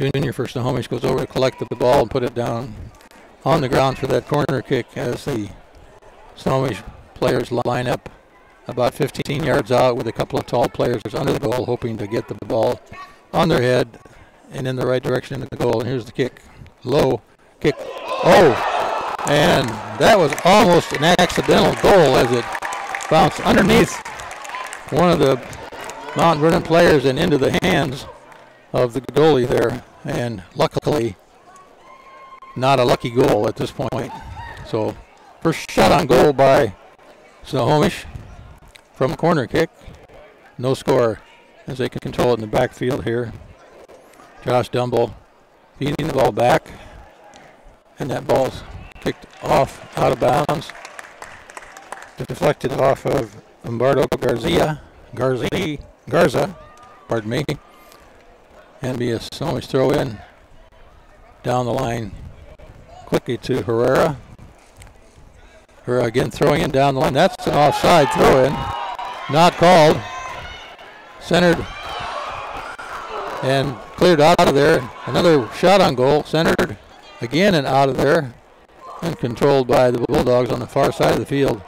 junior for Snohomish, goes over to collect the ball and put it down on the ground for that corner kick as the Snohomish players line up about 15 yards out with a couple of tall players under the goal, hoping to get the ball on their head and in the right direction at the goal. And here's the kick. Low kick. Oh! And that was almost an accidental goal as it bounced underneath one of the Mount Vernon players and into the hands of the goalie there. And luckily, not a lucky goal at this point. So, first shot on goal by Snohomish from a corner kick. No score as they can control it in the backfield here. Josh Dumble feeding the ball back. And that ball's kicked off out of bounds. Deflected off of Lombardo Garza, pardon me. And be a Snohomish throw in down the line quickly to Herrera. Herrera again throwing in down the line. That's an offside throw in. Not called. Centered and cleared out of there. Another shot on goal. Centered again and out of there. And controlled by the Bulldogs on the far side of the field.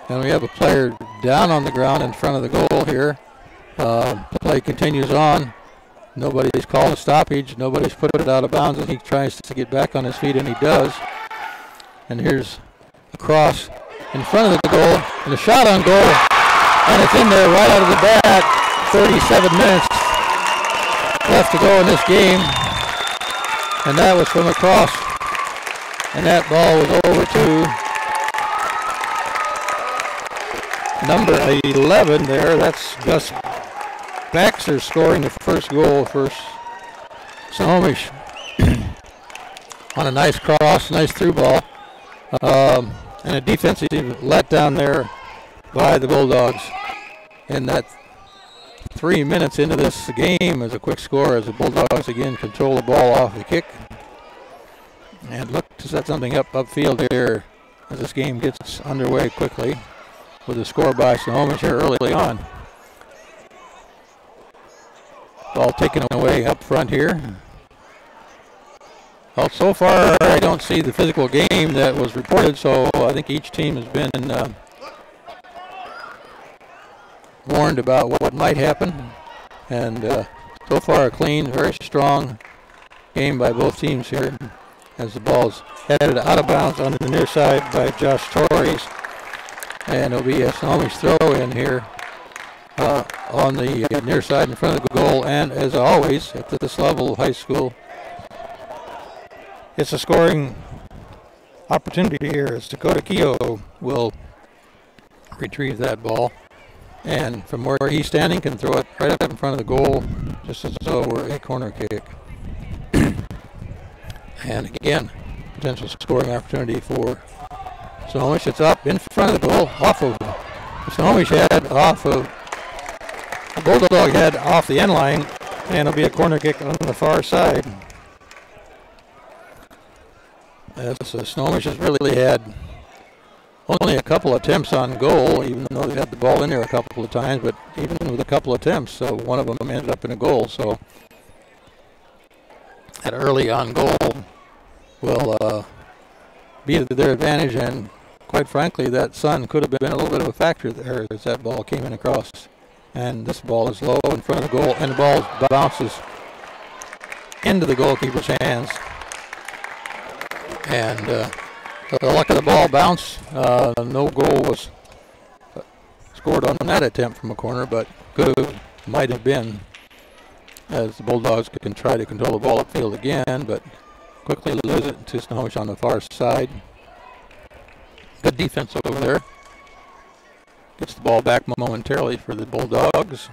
And we have a player down on the ground in front of the goal here. Play continues on. Nobody's called a stoppage. Nobody's put it out of bounds, and he tries to get back on his feet, and he does. And here's a cross in front of the goal, and a shot on goal, and it's in there right out of the bat. 37 minutes left to go in this game, and that was from across, and that ball was over to number 11 there. That's Gus Baxter scoring the first goal for Snohomish on a nice cross, nice through ball, and a defensive letdown there by the Bulldogs. And that 3 minutes into this game is a quick score as the Bulldogs again control the ball off the kick and look to set something up upfield here as this game gets underway quickly with a score by Snohomish here early on. Ball taken away up front here. Well, so far I don't see the physical game that was reported, so I think each team has been warned about what might happen. And so far a clean, very strong game by both teams here as the ball's headed out of bounds on the near side by Josh Torres. And it'll be a Snohomish throw in here. On the near side in front of the goal, and as always at this level of high school, it's a scoring opportunity here as Dakota Keogh will retrieve that ball, and from where he's standing can throw it right up in front of the goal, just as though we're a corner kick. And again, potential scoring opportunity for Snohomish. It's up in front of the goal, off of Snohomish head, off of the Bulldog head off the end line, and it'll be a corner kick on the far side. As Snohomish has really had only a couple attempts on goal, even though they had the ball in there a couple of times, but even with a couple attempts, so one of them ended up in a goal. So that early on goal will be to their advantage, and quite frankly, that sun could have been a little bit of a factor there as that ball came in across. And this ball is low in front of the goal, and the ball bounces into the goalkeeper's hands. And the luck of the ball bounce, no goal was scored on that attempt from a corner, but might have been, as the Bulldogs can try to control the ball upfield again, but quickly lose it to Snohomish on the far side. Good defense over there. Gets the ball back momentarily for the Bulldogs.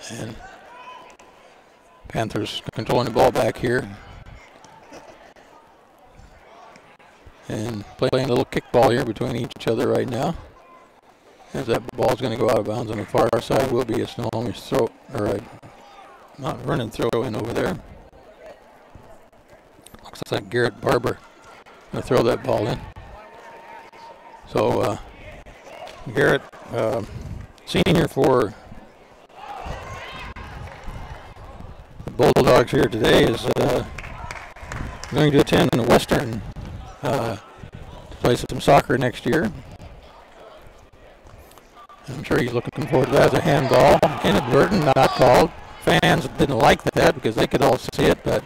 And Panthers controlling the ball back here. And playing a little kickball here between each other right now. As that ball's going to go out of bounds on the far side, will be a Snohomish throw, or a Mount Vernon throw in over there. Looks like Garrett Barber going to throw that ball in. So Garrett, senior for Bulldogs here today is going to attend Western to play some soccer next year. I'm sure he's looking forward to that. As a handball, inadvertent, not called. Fans didn't like that because they could all see it, but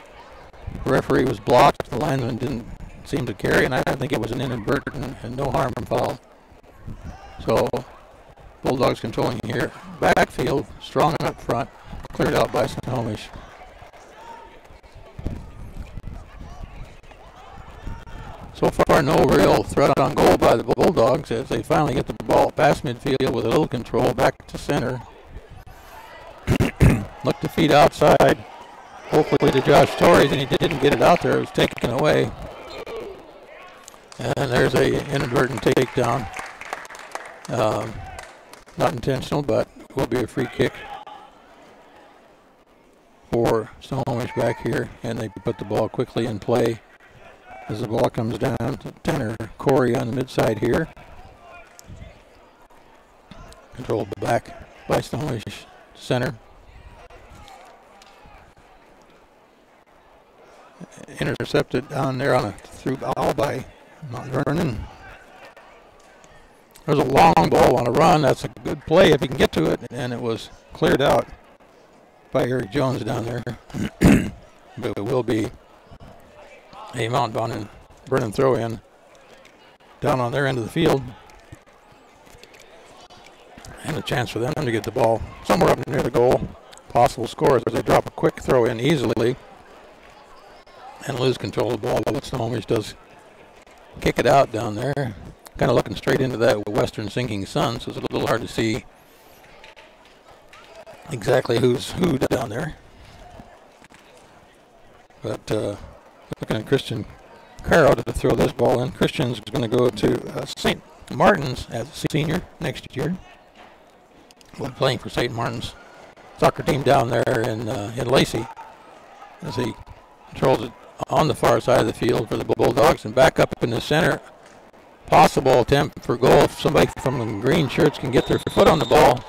the referee was blocked. The linesman didn't seem to carry, and I think it was an inadvertent and no harm foul. So Bulldogs controlling here. Backfield, strong up front, cleared out by Snohomish. So far, no real threat on goal by the Bulldogs as they finally get the ball past midfield with a little control back to center. Looked to feed outside, hopefully to Josh Torres, and he didn't get it out there. It was taken away. And there's a inadvertent takedown. Not intentional, but will be a free kick for Snohomish back here, and they put the ball quickly in play as the ball comes down to Tanner Corey on the mid-side here. Controlled back by Snohomish center. Intercepted down there on a through ball by Vernon. There's a long ball on a run. That's a good play if he can get to it, and it was cleared out by Eric Jones down there. But it will be a Mount Vernon throw in down on their end of the field, and a chance for them to get the ball somewhere up near the goal. Possible scores as they drop a quick throw in easily and lose control of the ball. But Snohomish does kick it out down there, kind of looking straight into that western sinking sun, so it's a little hard to see exactly who's who down there. But looking at Christian Caro to throw this ball in. Christian's going to go to St. Martin's as a senior next year. Well, playing for St. Martin's soccer team down there in Lacey, as he controls it on the far side of the field for the Bulldogs, and back up in the center. Possible attempt for goal if somebody from the green shirts can get their foot on the ball.